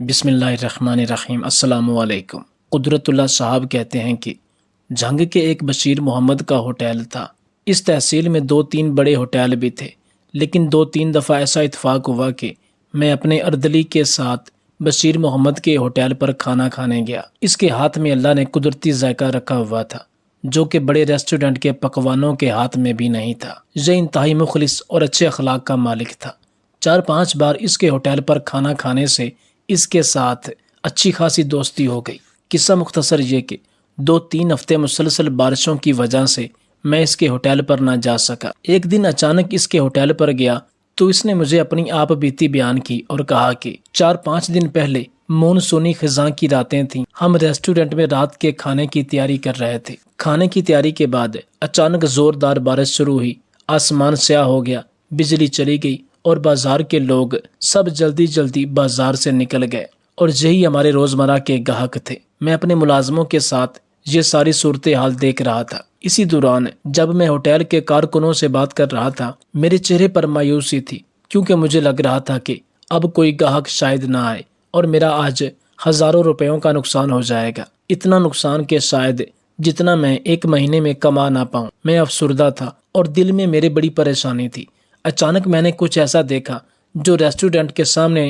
بسم اللہ الرحمن الرحیم۔ السلام علیکم۔ قدرت اللہ صاحب کہتے ہیں کہ جھنگ کے ایک بشیر محمد کا ہوٹل تھا۔ اس تحصیل میں 2-3 بڑے ہوٹل بھی تھے، لیکن 2-3 دفعہ ایسا اتفاق ہوا کہ میں اپنے اردلی کے ساتھ بشیر محمد کے ہوٹل پر کھانا کھانے گیا۔ اس کے ہاتھ میں اللہ نے قدرتی ذائقہ رکھا ہوا تھا جو کہ بڑے ریسٹورنٹ کے پکوانوں کے ہاتھ میں بھی نہیں تھا۔ یہ انتہائی مخلص اور اچھے اخلاق کا مالک تھا۔ 4-5 بار اس کے ہوٹل پر کھانا کھانے سے اس کے ساتھ اچھی خاصی دوستی ہو گئی۔ قصہ مختصر یہ کہ 2-3 ہفتے مسلسل بارشوں کی وجہ سے میں اس کے ہوٹل پر نہ جا سکا۔ ایک دن اچانک اس کے ہوٹل پر گیا تو اس نے مجھے اپنی آپ بیتی بیان کی اور کہا کہ 4-5 دن پہلے مونسونی خزاں کی راتیں تھیں۔ ہم ریسٹورنٹ میں رات کے کھانے کی تیاری کر رہے تھے۔ کھانے کی تیاری کے بعد اچانک زوردار بارش شروع ہوئی، آسمان سیاہ ہو گیا، بجلی چلی گئی اور بازار کے لوگ سب جلدی بازار سے نکل گئے، اور یہی ہمارے روزمرہ کے گاہک تھے۔ میں اپنے ملازموں کے ساتھ یہ ساری صورتحال دیکھ رہا تھا۔ اسی دوران جب میں ہوٹل کے کارکنوں سے بات کر رہا تھا، میرے چہرے پر مایوسی تھی، کیونکہ مجھے لگ رہا تھا کہ اب کوئی گاہک شاید نہ آئے اور میرا آج ہزاروں روپیوں کا نقصان ہو جائے گا۔ اتنا نقصان کہ شاید جتنا میں 1 مہینے میں کما نہ پاؤں۔ میں افسردہ تھا اور دل میں میرے بڑی پریشانی تھی۔ اچانک میں نے کچھ ایسا دیکھا جو ریسٹورنٹ کے سامنے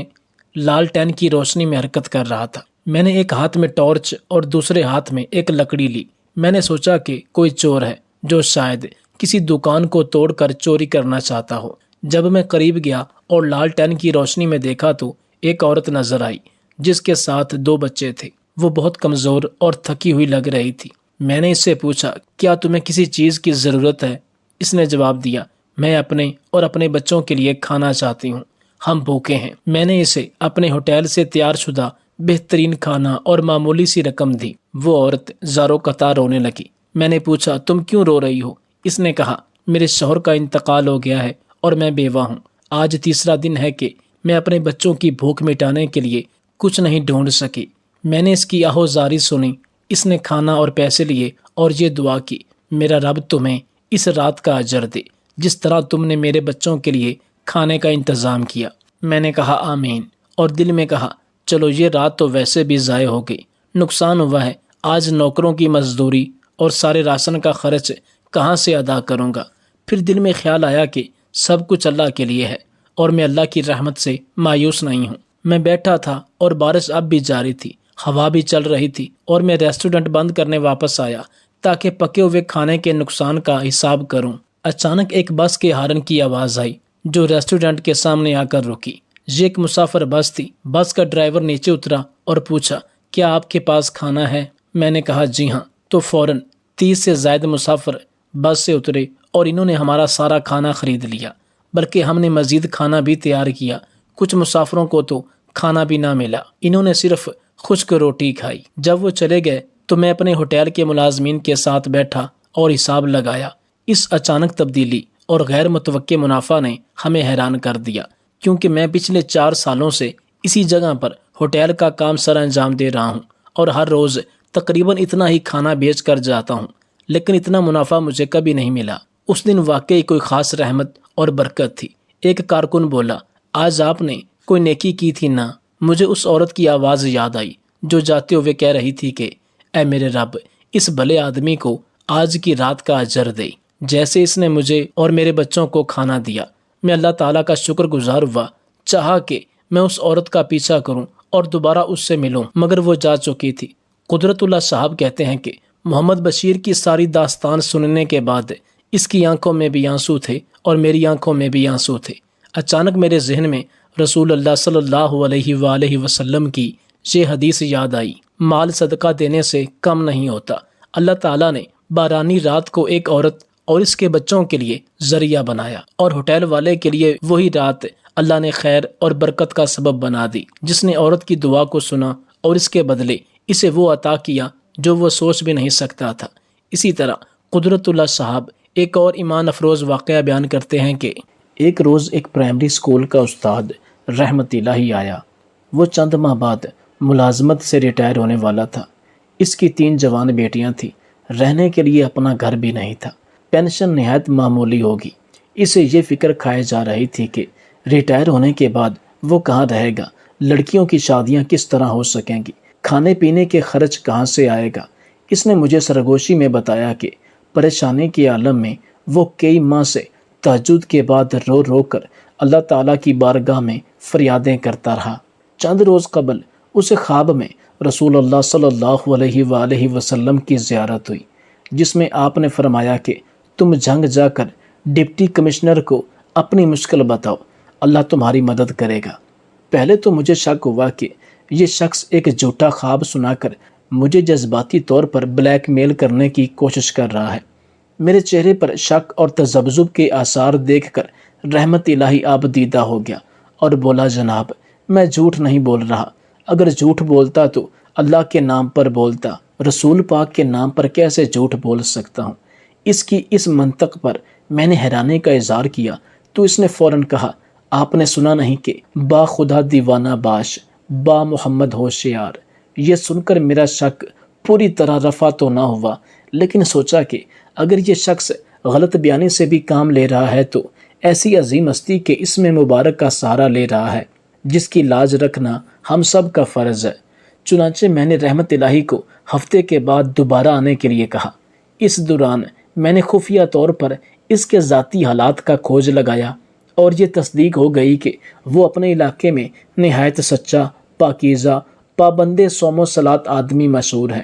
لالٹین کی روشنی میں حرکت کر رہا تھا۔ میں نے ایک ہاتھ میں ٹارچ اور دوسرے ہاتھ میں ایک لکڑی لی۔ میں نے سوچا کہ کوئی چور ہے جو شاید کسی دکان کو توڑ کر چوری کرنا چاہتا ہو۔ جب میں قریب گیا اور لالٹین کی روشنی میں دیکھا تو ایک عورت نظر آئی جس کے ساتھ 2 بچے تھے۔ وہ بہت کمزور اور تھکی ہوئی لگ رہی تھی۔ میں نے اس سے پوچھا، کیا تمہیں کسی چیز کی ضرورت ہے؟ اس نے جواب دیا، میں اپنے اور اپنے بچوں کے لیے کھانا چاہتی ہوں، ہم بھوکے ہیں۔ میں نے اسے اپنے ہوٹل سے تیار شدہ بہترین کھانا اور معمولی سی رقم دی۔ وہ عورت زاروں قطار رونے لگی۔ میں نے پوچھا، تم کیوں رو رہی ہو؟ اس نے کہا، میرے شوہر کا انتقال ہو گیا ہے اور میں بیوہ ہوں۔ آج تیسرا دن ہے کہ میں اپنے بچوں کی بھوک مٹانے کے لیے کچھ نہیں ڈھونڈ سکی۔ میں نے اس کی آہوزاری سنی۔ اس نے کھانا اور پیسے لیے اور یہ دعا کی، میرا رب تمہیں اس رات کا اجر دے جس طرح تم نے میرے بچوں کے لیے کھانے کا انتظام کیا۔ میں نے کہا آمین، اور دل میں کہا چلو یہ رات تو ویسے بھی ضائع ہو گئی، نقصان ہوا ہے، آج نوکروں کی مزدوری اور سارے راشن کا خرچ کہاں سے ادا کروں گا؟ پھر دل میں خیال آیا کہ سب کچھ اللہ کے لیے ہے اور میں اللہ کی رحمت سے مایوس نہیں ہوں۔ میں بیٹھا تھا اور بارش اب بھی جاری تھی، ہوا بھی چل رہی تھی، اور میں ریسٹورنٹ بند کرنے واپس آیا تاکہ پکے ہوئے کھانے کے نقصان کا حساب کروں۔ اچانک ایک بس کے ہارن کی آواز آئی جو ریسٹورنٹ کے سامنے آ کر رکی۔ یہ ایک مسافر بس تھی۔ بس کا ڈرائیور نیچے اترا اور پوچھا، کیا آپ کے پاس کھانا ہے؟ میں نے کہا جی ہاں۔ تو فوراً 30 سے زائد مسافر بس سے اترے اور انہوں نے ہمارا سارا کھانا خرید لیا، بلکہ ہم نے مزید کھانا بھی تیار کیا۔ کچھ مسافروں کو تو کھانا بھی نہ ملا، انہوں نے صرف خشک روٹی کھائی۔ جب وہ چلے گئے تو میں اپنے ہوٹل کے ملازمین کے ساتھ بیٹھا اور حساب لگایا۔ اس اچانک تبدیلی اور غیر متوقع منافع نے ہمیں حیران کر دیا، کیونکہ میں پچھلے 4 سالوں سے اسی جگہ پر ہوٹل کا کام سر انجام دے رہا ہوں اور ہر روز تقریباً اتنا ہی کھانا بیچ کر جاتا ہوں، لیکن اتنا منافع مجھے کبھی نہیں ملا۔ اس دن واقعی کوئی خاص رحمت اور برکت تھی۔ ایک کارکن بولا، آج آپ نے کوئی نیکی کی تھی نا؟ مجھے اس عورت کی آواز یاد آئی جو جاتے ہوئے کہہ رہی تھی کہ اے میرے رب، اس بھلے آدمی کو آج کی رات کا اجر دے جیسے اس نے مجھے اور میرے بچوں کو کھانا دیا۔ میں اللہ تعالیٰ کا شکر گزار ہوا، چاہا کہ میں اس عورت کا پیچھا کروں اور دوبارہ اس سے ملوں، مگر وہ جا چکی تھی۔ قدرت اللہ صاحب کہتے ہیں کہ محمد بشیر کی ساری داستان سننے کے بعد اس کی آنکھوں میں بھی آنسو تھے اور میری آنکھوں میں بھی آنسو تھے۔ اچانک میرے ذہن میں رسول اللہ صلی اللہ علیہ وآلہ وسلم کی یہ حدیث یاد آئی، مال صدقہ دینے سے کم نہیں ہوتا۔ اللہ تعالیٰ نے بارانی رات کو ایک عورت اور اس کے بچوں کے لیے ذریعہ بنایا، اور ہوٹل والے کے لیے وہی رات اللہ نے خیر اور برکت کا سبب بنا دی، جس نے عورت کی دعا کو سنا اور اس کے بدلے اسے وہ عطا کیا جو وہ سوچ بھی نہیں سکتا تھا۔ اسی طرح قدرت اللہ صاحب ایک اور ایمان افروز واقعہ بیان کرتے ہیں کہ ایک روز ایک پرائمری اسکول کا استاد رحمت الہی آیا۔ وہ چند ماہ بعد ملازمت سے ریٹائر ہونے والا تھا۔ اس کی 3 جوان بیٹیاں تھیں، رہنے کے لیے اپنا گھر بھی نہیں تھا، پینشن نہایت معمولی ہوگی۔ اسے یہ فکر کھائے جا رہی تھی کہ ریٹائر ہونے کے بعد وہ کہاں رہے گا، لڑکیوں کی شادیاں کس طرح ہو سکیں گی؟ کھانے پینے کے خرچ کہاں سے آئے گا؟ اس نے مجھے سرگوشی میں بتایا کہ پریشانی کے عالم میں وہ کئی ماہ سے تہجد کے بعد رو رو کر اللہ تعالیٰ کی بارگاہ میں فریادیں کرتا رہا۔ چند روز قبل اسے خواب میں رسول اللہ صلی اللہ علیہ وآلہ وسلم کی زیارت ہوئی، جس میں آپ نے فرمایا کہ تم جھنگ جا کر ڈپٹی کمشنر کو اپنی مشکل بتاؤ، اللہ تمہاری مدد کرے گا۔ پہلے تو مجھے شک ہوا کہ یہ شخص ایک جھوٹا خواب سنا کر مجھے جذباتی طور پر بلیک میل کرنے کی کوشش کر رہا ہے۔ میرے چہرے پر شک اور تذبذب کے آثار دیکھ کر رحمت الہی آپ دیدہ ہو گیا اور بولا، جناب میں جھوٹ نہیں بول رہا، اگر جھوٹ بولتا تو اللہ کے نام پر بولتا، رسول پاک کے نام پر کیسے جھوٹ بول سکتا ہوں؟ اس کی اس منطق پر میں نے حیرانی کا اظہار کیا تو اس نے فوراً کہا، آپ نے سنا نہیں کہ با خدا دیوانہ باش، با محمد ہوشیار؟ یہ سن کر میرا شک پوری طرح رفع تو نہ ہوا، لیکن سوچا کہ اگر یہ شخص غلط بیانی سے بھی کام لے رہا ہے تو ایسی عظیم ہستی کے اسم مبارک کا سہارا لے رہا ہے جس کی لاج رکھنا ہم سب کا فرض ہے۔ چنانچہ میں نے رحمت الہی کو ہفتے کے بعد دوبارہ آنے کے لیے کہا۔ اس دوران میں نے خفیہ طور پر اس کے ذاتی حالات کا کھوج لگایا اور یہ تصدیق ہو گئی کہ وہ اپنے علاقے میں نہایت سچا، پاکیزہ، پابند صوم و صلاۃ آدمی مشہور ہے،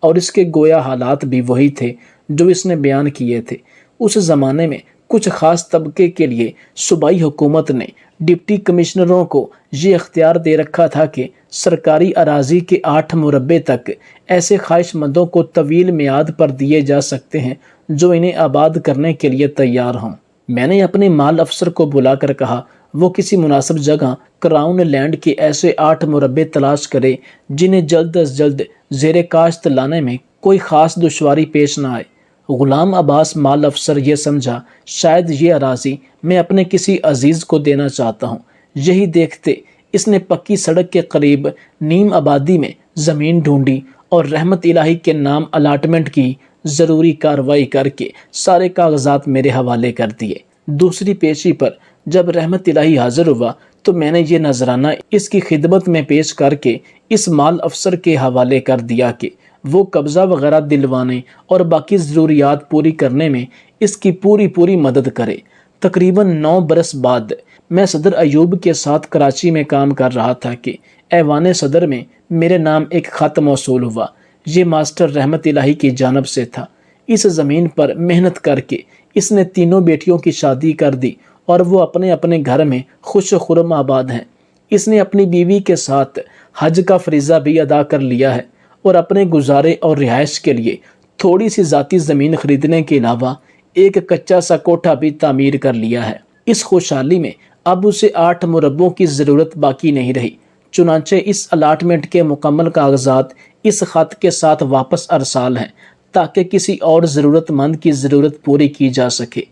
اور اس کے گویا حالات بھی وہی تھے جو اس نے بیان کیے تھے۔ اس زمانے میں کچھ خاص طبقے کے لیے صوبائی حکومت نے ڈپٹی کمشنروں کو یہ اختیار دے رکھا تھا کہ سرکاری اراضی کے 8 مربع تک ایسے خواہش مندوں کو طویل میعاد پر دیے جا سکتے ہیں جو انہیں آباد کرنے کے لیے تیار ہوں۔ میں نے اپنے مال افسر کو بلا کر کہا وہ کسی مناسب جگہ کراؤن لینڈ کے ایسے 8 مربع تلاش کرے جنہیں جلد از جلد زیر کاشت لانے میں کوئی خاص دشواری پیش نہ آئے۔ غلام عباس مال افسر یہ سمجھا شاید یہ اراضی میں اپنے کسی عزیز کو دینا چاہتا ہوں۔ یہی دیکھتے اس نے پکی سڑک کے قریب نیم آبادی میں زمین ڈھونڈی اور رحمت الہی کے نام الاٹمنٹ کی ضروری کارروائی کر کے سارے کاغذات میرے حوالے کر دیے۔ دوسری پیشی پر جب رحمت الہی حاضر ہوا تو میں نے یہ نذرانہ اس کی خدمت میں پیش کر کے اس مال افسر کے حوالے کر دیا کہ وہ قبضہ وغیرہ دلوانے اور باقی ضروریات پوری کرنے میں اس کی پوری مدد کرے۔ تقریباً 9 برس بعد میں صدر ایوب کے ساتھ کراچی میں کام کر رہا تھا کہ ایوان صدر میں میرے نام ایک خط موصول ہوا۔ یہ ماسٹر رحمت الہی کی جانب سے تھا۔ اس زمین پر محنت کر کے اس نے 3 بیٹیوں کی شادی کر دی اور وہ اپنے اپنے گھر میں خوش و خرم آباد ہیں۔ اس نے اپنی بیوی کے ساتھ حج کا فریضہ بھی ادا کر لیا ہے اور اپنے گزارے اور رہائش کے لیے تھوڑی سی ذاتی زمین خریدنے کے علاوہ ایک کچا سا کوٹھا بھی تعمیر کر لیا ہے۔ اس خوشحالی میں اب اسے 8 مربوں کی ضرورت باقی نہیں رہی۔ چنانچہ اس الاٹمنٹ کے مکمل کاغذات اس خط کے ساتھ واپس ارسال ہیں تاکہ کسی اور ضرورت مند کی ضرورت پوری کی جا سکے۔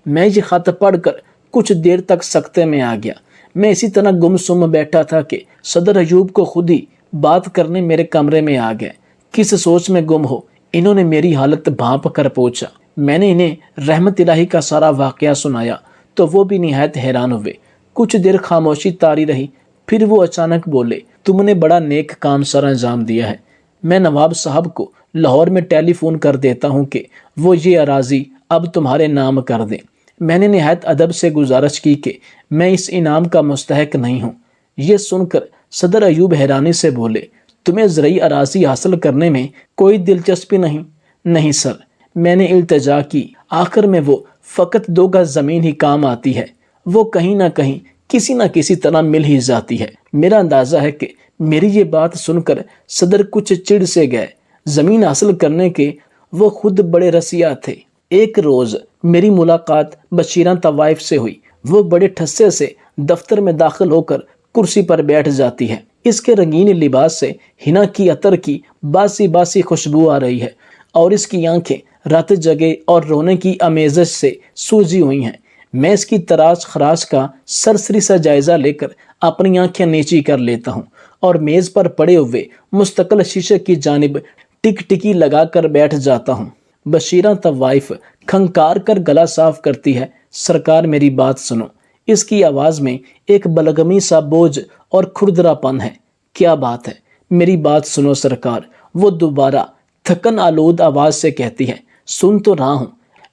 میں یہ خط پڑھ کر کچھ دیر تک سکتے میں آ گیا۔ میں اسی طرح گم سم بیٹھا تھا کہ صدر ایوب کو خود ہی بات کرنے میرے کمرے میں آ گئے۔ کس سوچ میں گم ہو انہوں نے میری حالت بھانپ کر پوچھا۔ میں نے انہیں رحمت الہی کا سارا واقعہ سنایا تو وہ بھی نہایت حیران ہوئے۔ کچھ دیر خاموشی طاری رہی، پھر وہ اچانک بولے، تم نے بڑا نیک کام سر انجام دیا ہے۔ میں نواب صاحب کو لاہور میں ٹیلی فون کر دیتا ہوں کہ وہ یہ اراضی اب تمہارے نام کر دیں۔ میں نے نہایت ادب سے گزارش کی کہ میں اس انعام کا مستحق نہیں ہوں۔ یہ سن کر صدر ایوب حیرانی سے بولے، تمہیں زرعی اراضی حاصل کرنے میں کوئی دلچسپی نہیں؟ نہیں سر، میں نے التجا کی، آخر میں وہ فقط 2 گز زمین ہی کام آتی ہے، وہ کہیں نہ کہیں کسی نہ کسی طرح مل ہی جاتی ہے۔ میرا اندازہ ہے کہ میری یہ بات سن کر صدر کچھ چڑ سے گئے۔ زمین حاصل کرنے کے وہ خود بڑے رسیا تھے۔ ایک روز میری ملاقات بشیرہ طوائف سے ہوئی۔ وہ بڑے ٹھسے سے دفتر میں داخل ہو کر کرسی پر بیٹھ جاتی ہے۔ اس کے رنگین لباس سے حنا کی عطر کی باسی خوشبو آ رہی ہے اور اس کی آنکھیں رات جگے اور رونے کی آمیزش سے سوجی ہوئی ہیں۔ میں اس کی تراش خراش کا سرسری سا جائزہ لے کر اپنی آنکھیں نیچی کر لیتا ہوں اور میز پر پڑے ہوئے مستقل شیشے کی جانب ٹک ٹکی لگا کر بیٹھ جاتا ہوں۔ بشیرہ طوائف کھنکار کر گلا صاف کرتی ہے، سرکار میری بات سنو، اس کی آواز میں ایک بلغمی سا بوجھ اور کھردرا پن ہے۔ کیا بات ہے؟ میری بات سنو سرکار، وہ دوبارہ تھکن آلود آواز سے کہتی ہے۔ سن تو رہا ہوں،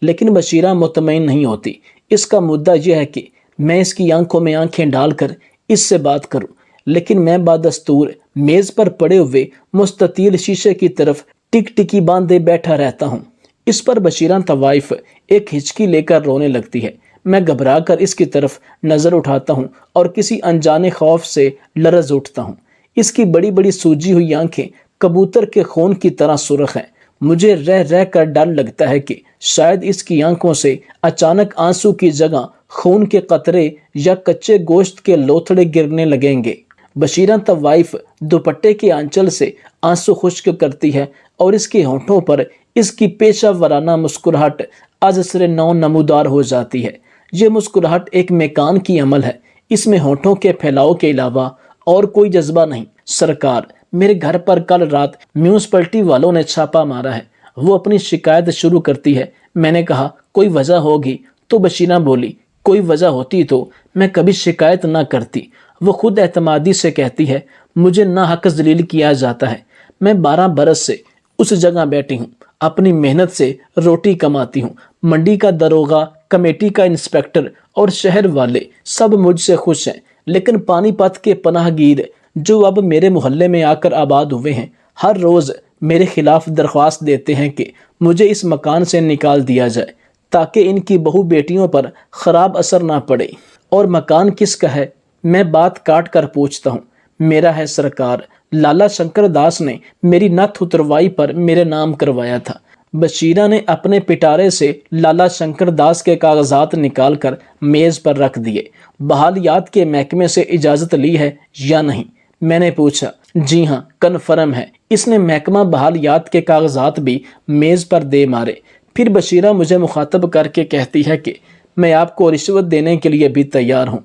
لیکن بشیرہ مطمئن نہیں ہوتی۔ اس کا مدعا یہ ہے کہ میں اس کی آنکھوں میں آنکھیں ڈال کر اس سے بات کروں، لیکن میں بدستور میز پر پڑے ہوئے مستطیل شیشے کی طرف ٹک ٹکی باندھے بیٹھا رہتا ہوں۔ اس پر بشیرہ طوائف ایک ہچکی لے کر رونے لگتی ہے۔ میں گھبرا کر اس کی طرف نظر اٹھاتا ہوں اور کسی انجانے خوف سے لرز اٹھتا ہوں۔ اس کی بڑی بڑی سوجی ہوئی آنکھیں کبوتر کے خون کی طرح سرخ ہیں۔ مجھے رہ رہ کر ڈر لگتا ہے کہ شاید اس کی آنکھوں سے اچانک آنسو کی جگہ خون کے قطرے یا کچے گوشت کے لوتھڑے گرنے لگیں گے۔ بشیرہ طوائف دوپٹے کے آنچل سے آنسو خشک کرتی ہے اور اس کے ہونٹوں پر اس کی پیشہ ورانہ مسکراہٹ از سر نو نمودار ہو جاتی ہے۔ یہ مسکراہٹ ایک میکان کی عمل ہے، اس میں ہونٹوں کے پھیلاؤ کے علاوہ اور کوئی جذبہ نہیں۔ سرکار، میرے گھر پر کل رات میونسپلٹی والوں نے چھاپا مارا ہے۔ وہ اپنی شکایت شروع کرتی ہے۔ میں نے کہا کوئی وجہ ہوگی تو بشیرہ بولی کوئی وجہ ہوتی تو میں کبھی شکایت نہ کرتی۔ وہ خود اعتمادی سے کہتی ہے مجھے ناحق ذلیل کیا جاتا ہے۔ میں 12 برس سے اس جگہ بیٹھی ہوں، اپنی محنت سے روٹی کماتی ہوں۔ منڈی کا دروغہ، کمیٹی کا انسپیکٹر اور شہر والے سب مجھ سے خوش ہیں، لیکن پانی پت کے پناہ گیر جو اب میرے محلے میں آ کر آباد ہوئے ہیں ہر روز میرے خلاف درخواست دیتے ہیں کہ مجھے اس مکان سے نکال دیا جائے تاکہ ان کی بہو بیٹیوں پر خراب اثر نہ پڑے۔ اور مکان کس کا ہے؟ میں بات کاٹ کر پوچھتا ہوں۔ میرا ہے سرکار، لالا شنکر داس نے میری نتھ اتروائی پر میرے نام کروایا تھا۔ بشیرہ نے اپنے پٹارے سے لالا شنکر داس کے کاغذات نکال کر میز پر رکھ دیے۔ بحالیات کے محکمے سے اجازت لی ہے یا نہیں؟ میں نے پوچھا۔ جی ہاں، کنفرم ہے۔ اس نے محکمہ بحالیات کے کاغذات بھی میز پر دے مارے۔ پھر بشیرہ مجھے مخاطب کر کے کہتی ہے کہ میں آپ کو رشوت دینے کے لیے بھی تیار ہوں۔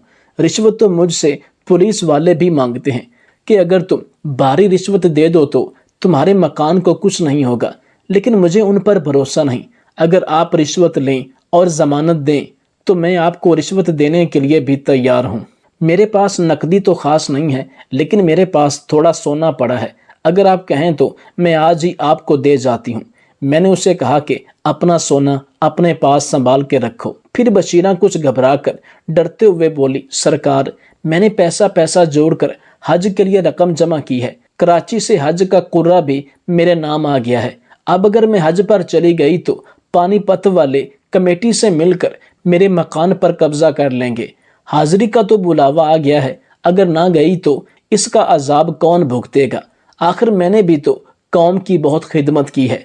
رشوت تو مجھ سے پولیس والے بھی مانگتے ہیں کہ اگر تم بھاری رشوت دے دو تو تمہارے مکان کو کچھ نہیں ہوگا، لیکن مجھے ان پر بھروسہ نہیں۔ اگر آپ رشوت لیں اور ضمانت دیں تو میں آپ کو رشوت دینے کے لیے بھی تیار ہوں۔ میرے پاس نقدی تو خاص نہیں ہے، لیکن میرے پاس تھوڑا سونا پڑا ہے۔ اگر آپ کہیں تو میں آج ہی آپ کو دے جاتی ہوں۔ میں نے اسے کہا کہ اپنا سونا اپنے پاس سنبھال کے رکھو۔ پھر بشیرہ کچھ گھبرا کر ڈرتے ہوئے بولی، سرکار، میں نے پیسہ جوڑ کر حج کے لیے رقم جمع کی ہے۔ کراچی سے حج کا قرعہ بھی میرے نام آ گیا ہے۔ اب اگر میں حج پر چلی گئی تو پانی پت والے کمیٹی سے مل کر میرے مکان پر قبضہ کر لیں گے۔ حاضری کا تو بلاوا آ گیا ہے، اگر نہ گئی تو اس کا عذاب کون بھگتے گا؟ آخر میں نے بھی تو قوم کی بہت خدمت کی ہے۔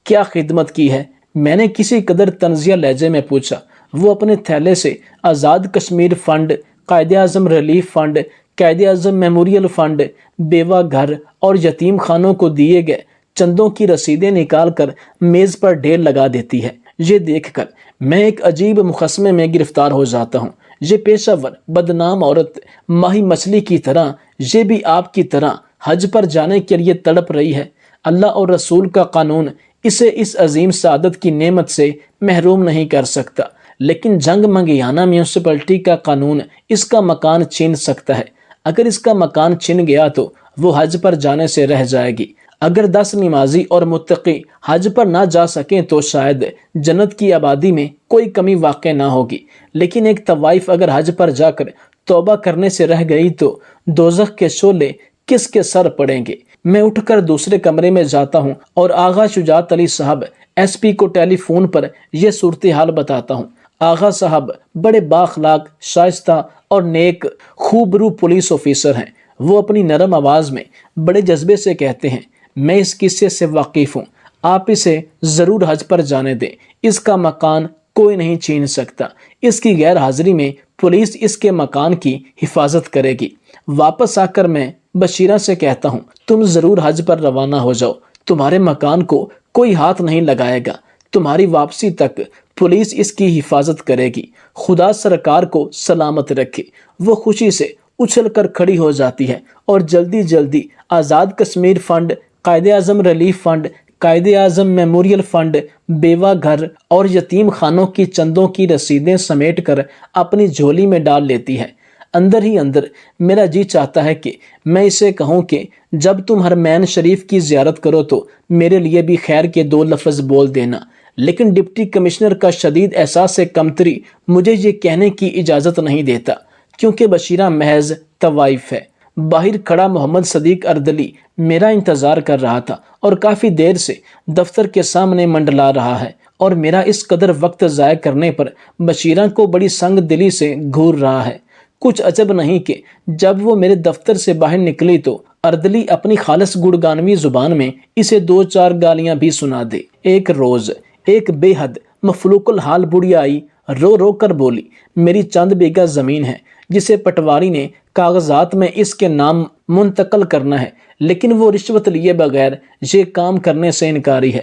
کیا خدمت کی ہے؟ میں نے کسی قدر طنزیہ لہجے میں پوچھا۔ وہ اپنے تھیلے سے Azad Kashmir fund, Quaid Azam relief fund, Quaid Azam memorial fund, بیوہ گھر اور یتیم خانوں کو دیے گئے چندوں کی رسیدیں نکال کر میز پر ڈھیر لگا دیتی ہے۔ یہ دیکھ کر میں ایک عجیب مقدمے میں گرفتار ہو جاتا ہوں۔ یہ پیشہ ور بدنام عورت ماہی مچھلی کی طرح یہ بھی آپ کی طرح حج پر جانے کے لیے تڑپ رہی ہے۔ اللہ اور رسول کا قانون اسے اس عظیم سعادت کی نعمت سے محروم نہیں کر سکتا، لیکن جنگ منگیانہ میونسپلٹی کا قانون اس کا مکان چھین سکتا ہے۔ اگر اس کا مکان چھن گیا تو وہ حج پر جانے سے رہ جائے گی۔ اگر 10 نمازی اور متقی حج پر نہ جا سکیں تو شاید جنت کی آبادی میں کوئی کمی واقع نہ ہوگی، لیکن ایک طوائف اگر حج پر جا کر توبہ کرنے سے رہ گئی تو دوزخ کے شعلے کس کے سر پڑیں گے؟ میں اٹھ کر دوسرے کمرے میں جاتا ہوں اور آغا شجاعت علی صاحب ایس پی کو ٹیلی فون پر یہ صورتحال بتاتا ہوں۔ آغا صاحب بڑے بااخلاق، شائستہ اور نیک خوبرو پولیس آفیسر ہیں۔ وہ اپنی نرم آواز میں بڑے جذبے سے کہتے ہیں، میں اس قصے سے واقف ہوں، آپ اسے ضرور حج پر جانے دیں۔ اس کا مکان کوئی نہیں چھین سکتا۔ اس کی غیر حاضری میں پولیس اس کے مکان کی حفاظت کرے گی۔ واپس آ کر میں بشیرہ سے کہتا ہوں، تم ضرور حج پر روانہ ہو جاؤ، تمہارے مکان کو کوئی ہاتھ نہیں لگائے گا۔ تمہاری واپسی تک پولیس اس کی حفاظت کرے گی۔ خدا سرکار کو سلامت رکھے۔ وہ خوشی سے اچھل کر کھڑی ہو جاتی ہے اور جلدی جلدی Azad Kashmir fund, Quaid Azam relief fund, Quaid Azam memorial fund بیوہ گھر اور یتیم خانوں کی چندوں کی رسیدیں سمیٹ کر اپنی جھولی میں ڈال لیتی ہے۔ اندر ہی اندر میرا جی چاہتا ہے کہ میں اسے کہوں کہ جب تم حرمین شریف کی زیارت کرو تو میرے لیے بھی خیر کے 2 لفظ بول دینا، لیکن ڈپٹی کمشنر کا شدید احساس کمتری مجھے یہ کہنے کی اجازت نہیں دیتا، کیونکہ بشیرہ محض طوائف ہے۔ باہر کھڑا محمد صدیق اردلی میرا انتظار کر رہا تھا اور کافی دیر سے دفتر کے سامنے منڈلا رہا ہے، اور میرا اس قدر وقت ضائع کرنے پر بشیرہ کو بڑی سنگ دلی سے گھور رہا ہے۔ کچھ عجب نہیں کہ جب وہ میرے دفتر سے باہر نکلی تو اردلی اپنی خالص گڑگانوی زبان میں اسے 2-4 گالیاں بھی سنا دے۔ ایک روز ایک بے حد مفلوق الحال بڑھیا آئی، رو رو کر بولی، میری چند بیگہ زمین ہے جسے پٹواری نے کاغذات میں اس کے نام منتقل کرنا ہے، لیکن وہ رشوت لیے بغیر یہ کام کرنے سے انکاری ہے۔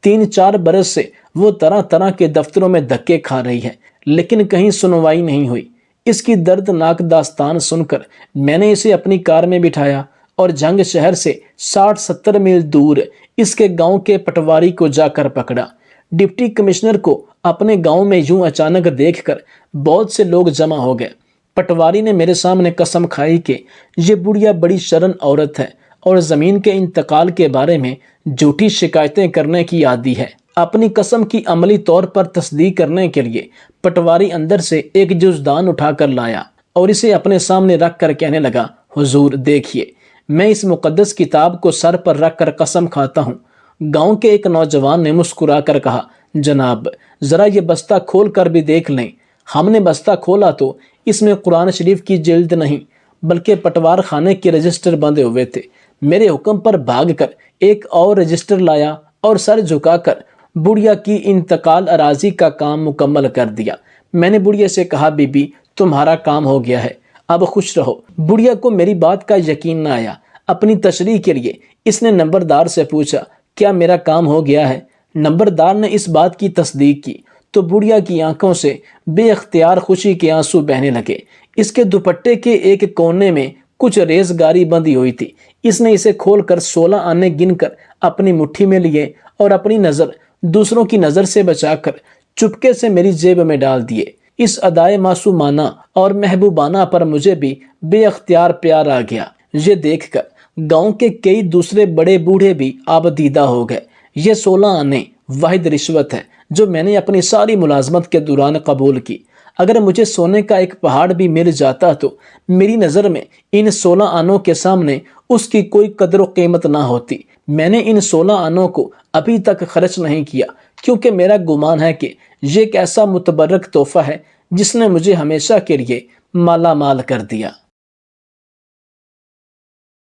3-4 برس سے وہ طرح طرح کے دفتروں میں دھکے کھا رہی ہے، لیکن کہیں سنوائی نہیں ہوئی۔ اس کی دردناک داستان سن کر میں نے اسے اپنی کار میں بٹھایا اور جنگ شہر سے 60-70 میل دور اس کے گاؤں کے پٹواری کو جا کر پکڑا۔ ڈپٹی کمشنر کو اپنے گاؤں میں یوں اچانک دیکھ کر بہت سے لوگ جمع ہو گئے۔ پٹواری نے میرے سامنے قسم کھائی کہ یہ بڑھیا بڑی شرن عورت ہے اور زمین کے انتقال کے بارے میں جھوٹی شکایتیں کرنے کی عادی ہے۔ اپنی قسم کی عملی طور پر تصدیق کرنے کے لیے پٹواری اندر سے ایک جزدان اٹھا کر لایا اور اسے اپنے سامنے رکھ کر کہنے لگا، حضور دیکھیے، میں اس مقدس کتاب کو سر پر رکھ کر قسم کھاتا ہوں۔ گاؤں کے ایک نوجوان نے مسکرا کر کہا، جناب ذرا یہ بستہ کھول کر بھی دیکھ لیں۔ ہم نے بستہ کھولا تو اس میں قرآن شریف کی جلد نہیں بلکہ پٹوار خانے کے رجسٹر بندھے ہوئے تھے۔ میرے حکم پر بھاگ کر ایک اور رجسٹر لایا اور سر جھکا کر بڑھیا کی انتقال اراضی کا کام مکمل کر دیا۔ میں نے بڑھیا سے کہا، بی بی تمہارا کام ہو گیا ہے، اب خوش رہو۔ بڑھیا کو میری بات کا یقین نہ آیا۔ اپنی تشریح کے لیے اس نے نمبردار سے پوچھا، کیا میرا کام ہو گیا ہے؟ نمبردار نے اس بات کی تصدیق کی تو بڑھیا کی آنکھوں سے بے اختیار خوشی کے آنسو بہنے لگے۔ اس کے دوپٹے کے ایک کونے میں کچھ ریزگاری بندھی ہوئی تھی۔ اس نے اسے کھول کر 16 آنے گن کر اپنی مٹھی میں لیے اور اپنی نظر دوسروں کی نظر سے بچا کر چپکے سے میری جیب میں ڈال دیے۔ اس ادائے معصومانہ اور محبوبانہ پر مجھے بھی بے اختیار پیار آ گیا۔ یہ دیکھ کر گاؤں کے کئی دوسرے بڑے بوڑھے بھی آبدیدہ ہو گئے۔ یہ 16 آنے واحد رشوت ہے جو میں نے اپنی ساری ملازمت کے دوران قبول کی۔ اگر مجھے سونے کا ایک پہاڑ بھی مل جاتا تو میری نظر میں ان 16 آنوں کے سامنے اس کی کوئی قدر و قیمت نہ ہوتی۔ میں نے ان 16 آنوں کو ابھی تک خرچ نہیں کیا، کیونکہ میرا گمان ہے کہ یہ ایک ایسا متبرک تحفہ ہے جس نے مجھے ہمیشہ کے لیے مالا مال کر دیا۔